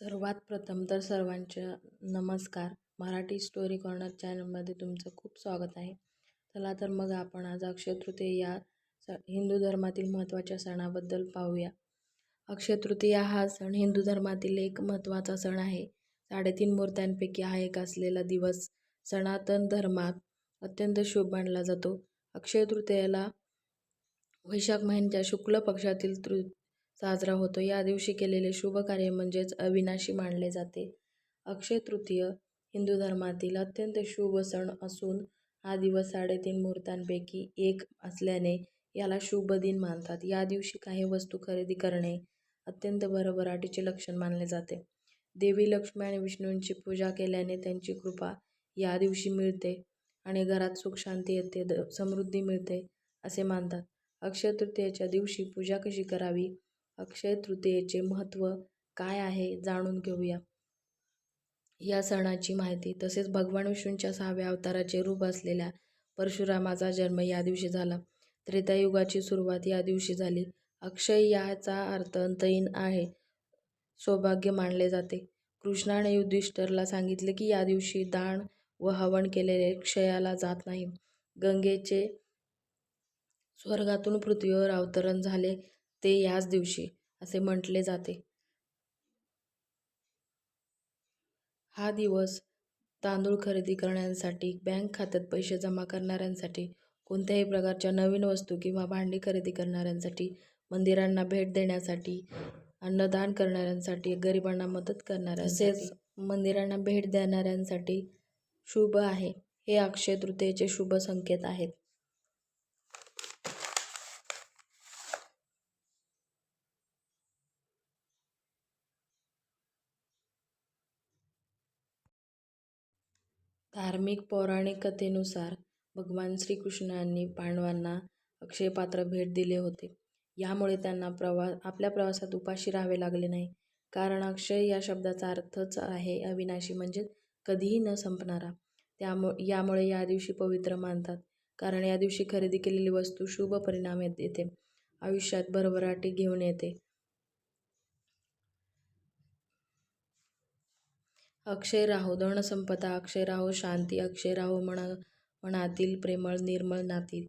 सर्वात प्रथम तर सर्वांच्या नमस्कार. मराठी स्टोरी कॉर्नर चॅनलमध्ये तुमचं खूप स्वागत आहे. चला तर मग आपण आज अक्षय तृतीया या हिंदू धर्मातील महत्त्वाच्या सणाबद्दल पाहूया. अक्षय तृतीया हा सण हिंदू धर्मातील एक महत्त्वाचा सण आहे. 3.5 मुहूर्तांपैकी हा एक असलेला दिवस सनातन धर्मात अत्यंत शुभ मानला जातो. अक्षय तृतीयेला वैशाख महिन्याच्या शुक्ल पक्षातील साजरा होतो. या दिवशी केलेले शुभ कार्य म्हणजेच अविनाशी मानले जाते. अक्षय तृतीय हिंदू धर्मातील अत्यंत शुभ सण असून हा दिवस 3.5 मुहूर्तांपैकी एक असल्याने याला शुभ दिन मानतात. या दिवशी काही वस्तू खरेदी करणे अत्यंत भरभराटीचे लक्षण मानले जाते. देवी लक्ष्मी आणि विष्णूंची पूजा केल्याने त्यांची कृपा या दिवशी मिळते आणि घरात सुख शांती येते, समृद्धी मिळते असे मानतात. अक्षय तृतीयेच्या दिवशी पूजा कशी करावी, अक्षय तृतीयेचे महत्त्व काय आहे जाणून घेऊया. या सणाची माहिती. तसेच भगवान विष्णूंच्या 6व्या अवताराचे रूप असलेल्या परशुरामाचा जन्म या दिवशी झाला. त्रेतायुगाची सुरुवात या दिवशी झाली. अक्षय याचा अर्थ अंतहीन आहे, सौभाग्य मानले जाते. कृष्णाने युधिष्ठिरला सांगितले की या दिवशी दान व हवन केलेले क्षयाला जात नाही. गंगेचे स्वर्गातून पृथ्वीवर अवतरण झाले ते याच दिवशी असे म्हटले जाते. हा दिवस तांदूळ खरेदी करण्यासाठी, बँक खात्यात पैसे जमा करणाऱ्यांसाठी, कोणत्याही प्रकारच्या नवीन वस्तू किंवा भांडी खरेदी करणाऱ्यांसाठी, मंदिरांना भेट देण्यासाठी, अन्नदान करणाऱ्यांसाठी, गरिबांना मदत करणाऱ्यांसाठी, तसेच मंदिरांना भेट देणाऱ्यांसाठी शुभ आहे. हे अक्षय तृतीयेचे शुभ संकेत आहेत. धार्मिक पौराणिक कथेनुसार भगवान श्रीकृष्णांनी पांडवांना अक्षय पात्र भेट दिले होते. यामुळे त्यांना आपल्या प्रवासात उपाशी राहावे लागले नाही. कारण अक्षय या शब्दाचा अर्थच आहे अविनाशी, म्हणजे कधीही न संपणारा. यामुळे या दिवशी पवित्र मानतात. कारण या दिवशी खरेदी केलेली वस्तू शुभ परिणाम देते, आयुष्यात भरभराटी घेऊन येते. अक्षय राहो धनसंपदा, अक्षय राहो शांती, अक्षय राहो मनातील प्रेमळ निर्मळ नाती.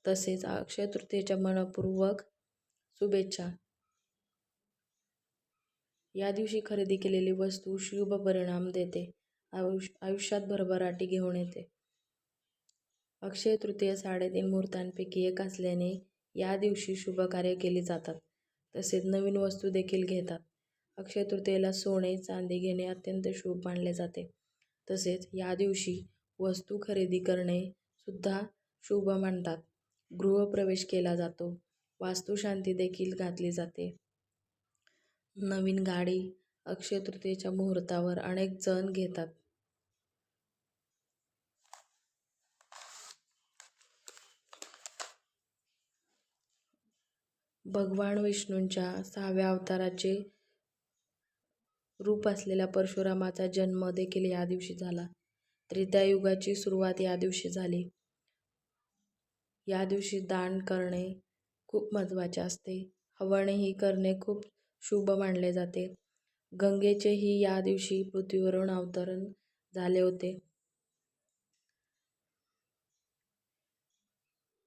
तसेच अक्षय तृतीयेच्या मनपूर्वक शुभेच्छा. या दिवशी खरेदी केलेली वस्तू शुभ परिणाम देते, आयुष्यात भरभराटी घेऊन येते. अक्षय तृतीय 3.5 मुहूर्तांपैकी एक असल्याने या दिवशी शुभ कार्य केली जातात. तसेच नवीन वस्तू देखील घेतात. अक्षय तृतीयेला सोने चांदी घेणे अत्यंत शुभ मानले जाते. तसेच या दिवशी वस्तू खरेदी करणे सुद्धा शुभ मानतात. गृहप्रवेश केला जातो, वास्तुशांती देखील घातली जाते. नवीन गाडी अक्षय तृतीयेच्या मुहूर्तावर अनेक जण घेतात. भगवान विष्णूंच्या 6व्या अवताराचे रूप असलेल्या परशुरामाचा जन्म देखील या दिवशी झाला. त्रेतायुगाची सुरुवात या दिवशी झाली. या दिवशी दान करणे खूप महत्त्वाचे असते. हवनही करणे खूप शुभ मानले जाते. गंगेचेही या दिवशी पृथ्वीवरून अवतरण झाले होते.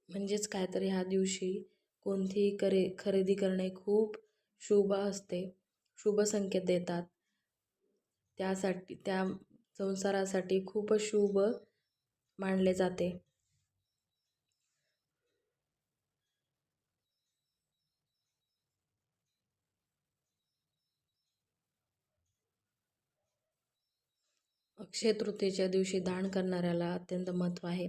म्हणजेच काय तर ह्या दिवशी कोणतीही खरेदी करणे खूप शुभ असते, शुभ संकेत देतात. त्यासाठी त्या संसारासाठी खूप शुभ मानले जाते. अक्षय तृतीयेच्या दिवशी दान करणाऱ्याला अत्यंत महत्त्व आहे.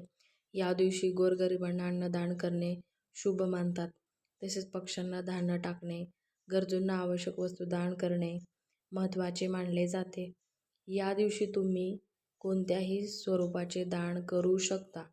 या दिवशी गोरगरिबांना अन्नदान करणे शुभ मानतात. तसेच पक्ष्यांना धान्य टाकणे, गरजूंना आवश्यक वस्तू दान करणे महत्त्वाचे मानले जाते. या दिवशी तुम्ही कोणत्याही स्वरूपाचे दान करू शकता.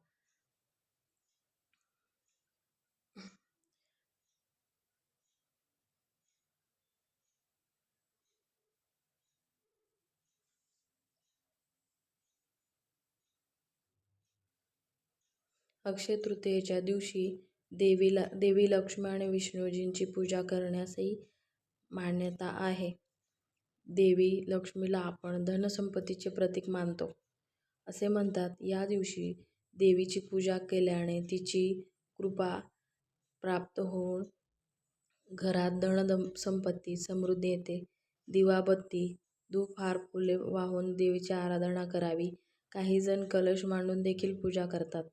अक्षय तृतीयेच्या दिवशी देवी लक्ष्मी आणि विष्णूजींची पूजा करण्यासही मान्यता आहे. देवी लक्ष्मीला आपण धनसंपत्तीचे प्रतीक मानतो. असे म्हणतात, या दिवशी देवीची पूजा केल्याने तिची कृपा प्राप्त होऊन घरात धनसंपत्ती, समृद्धी येते. दिवाबत्ती, धूप, हार, फुले वाहून देवीची आराधना करावी. काही जण कलश मांडून देखील पूजा करतात.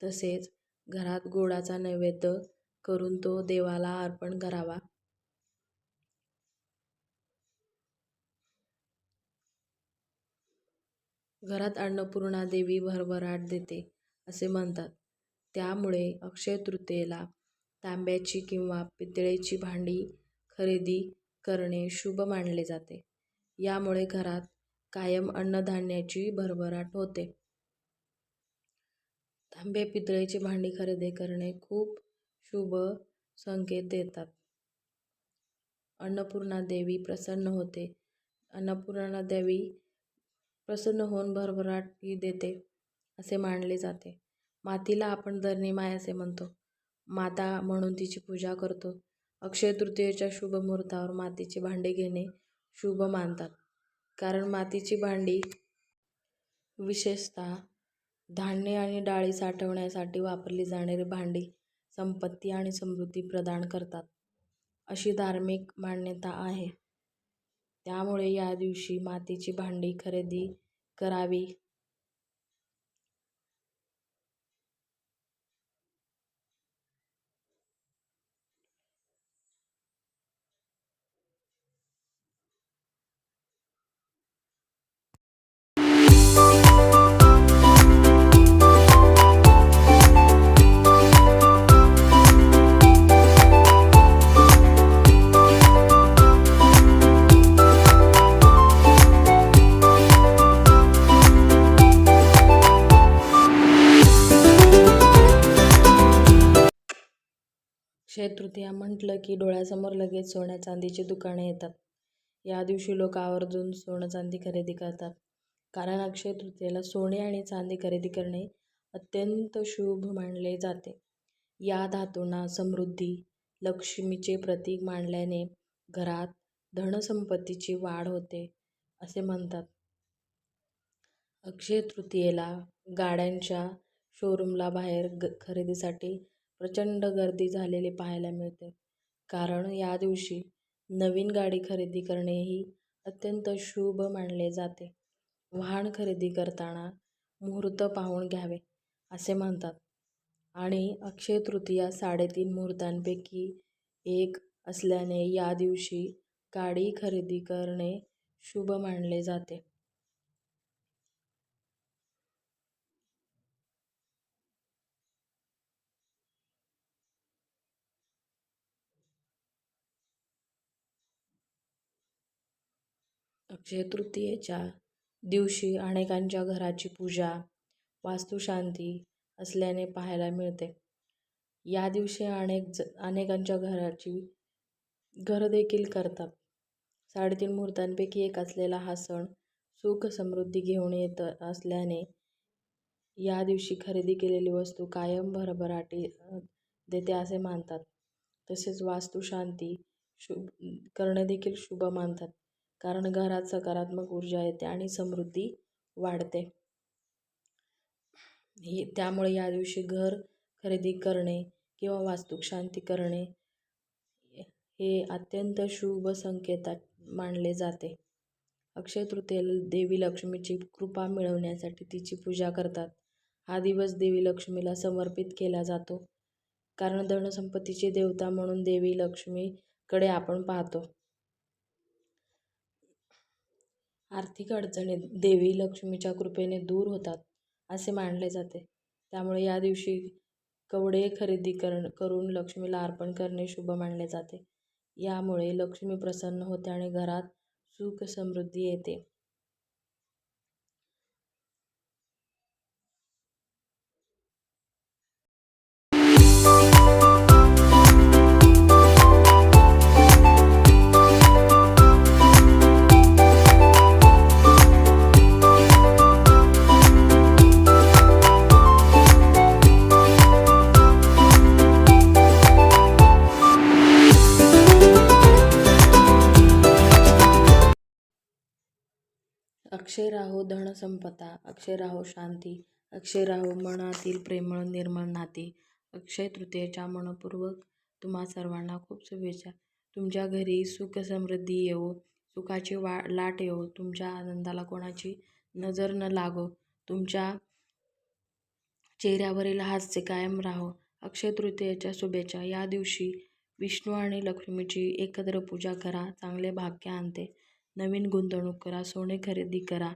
तसेच घरात गोडाचा नैवेद्य करून तो देवाला अर्पण करावा. घरात अन्नपूर्णा देवी भरभराट देते असे म्हणतात. त्यामुळे अक्षय तृतीयेला तांब्याची किंवा पितळेची भांडी खरेदी करणे शुभ मानले जाते. यामुळे घरात कायम अन्नधान्याची भरभराट होते. तांबे, पितळेची भांडी खरेदी करणे खूप शुभ संकेत देतात. अन्नपूर्णा देवी प्रसन्न होते. अन्नपूर्णा देवी प्रसन्न होऊन भरभराट ही देते असे मानले जाते. मातीला आपण धरणी माय असे म्हणतो. माता म्हणून तिची पूजा करतो. अक्षय तृतीयेच्या शुभ मुहूर्तावर मातीची भांडी घेणे शुभ मानतात. कारण मातीची भांडी विशेषतः धान्य आणि डाळी साठवण्यासाठी वापरली जाणारी भांडी संपत्ती आणि समृद्धी प्रदान करतात, अशी धार्मिक मान्यता आहे. त्यामुळे या दिवशी मातीची भांडी खरेदी करावी. अक्षय तृतीया म्हटलं की डोळ्यासमोर लगेच सोन्या चांदीची दुकाने येतात. या दिवशी लोक आवर्जून सोनं चांदी खरेदी करतात. कारण अक्षय तृतीयेला सोने आणि चांदी खरेदी करणे अत्यंत शुभ मानले जाते. या धातूंना समृद्धी, लक्ष्मीचे प्रतीक मानल्याने घरात धनसंपत्तीची वाढ होते असे म्हणतात. अक्षय तृतीयेला गाड्यांच्या शोरूमला बाहेर खरेदीसाठी प्रचंड गर्दी झालेली पाहायला मिळते. कारण या दिवशी नवीन गाडी खरेदी करणेही अत्यंत शुभ मानले जाते. वाहन खरेदी करताना मुहूर्त पाहून घ्यावे असे म्हणतात. आणि अक्षय तृतीया 3.5 मुहूर्तांपैकी एक असल्याने या दिवशी गाडी खरेदी करणे शुभ मानले जाते. अक्षय तृतीयेच्या दिवशी अनेकांच्या घराची पूजा, वास्तुशांती असल्याने पाहायला मिळते. या दिवशी अनेकांच्या घर देखील करतात. 3.5 मुहूर्तांपैकी एक असलेला हा सण सुख समृद्धी घेऊन येत असल्याने या दिवशी खरेदी केलेली वस्तू कायम भरभराटी देते असे मानतात. तसेच वास्तुशांती करणे देखील शुभ मानतात. कारण घरात सकारात्मक ऊर्जा येते आणि समृद्धी वाढते. त्यामुळे या दिवशी घर खरेदी करणे किंवा वास्तुशांती करणे हे अत्यंत शुभ संकेत मानले जाते. अक्षय तृतीयेला देवी लक्ष्मीची कृपा मिळवण्यासाठी तिची पूजा करतात. हा दिवस देवी लक्ष्मीला समर्पित केला जातो. कारण धनसंपत्तीची देवता म्हणून देवी लक्ष्मीकडे आपण पाहतो. आर्थिक अडचणी देवी लक्ष्मीच्या कृपेने दूर होतात असे मानले जाते. त्यामुळे या दिवशी कवडे खरेदी करून लक्ष्मीला अर्पण करणे शुभ मानले जाते. यामुळे लक्ष्मी प्रसन्न होते आणि घरात सुख समृद्धी येते. अक्षय राहो धनसंपदा, अक्षय राहो शांती, अक्षय राहो मनातील प्रेमळ निर्मळ नाती. अक्षय तृतीयेच्या मनपूर्वक तुम्हा सर्वांना खूप शुभेच्छा. तुमच्या घरी सुख समृद्धी येवो, सुखाची लाट येवो, तुमच्या आनंदाला कोणाची नजर न लागो, तुमच्या चेहऱ्यावरील हास्य कायम राहो. अक्षय तृतीयेच्या शुभेच्छा. या दिवशी विष्णू आणि लक्ष्मीची एकत्र पूजा करा, चांगले भाग्य आणते. नवीन गुंतवणूक करा, सोने खरेदी करा,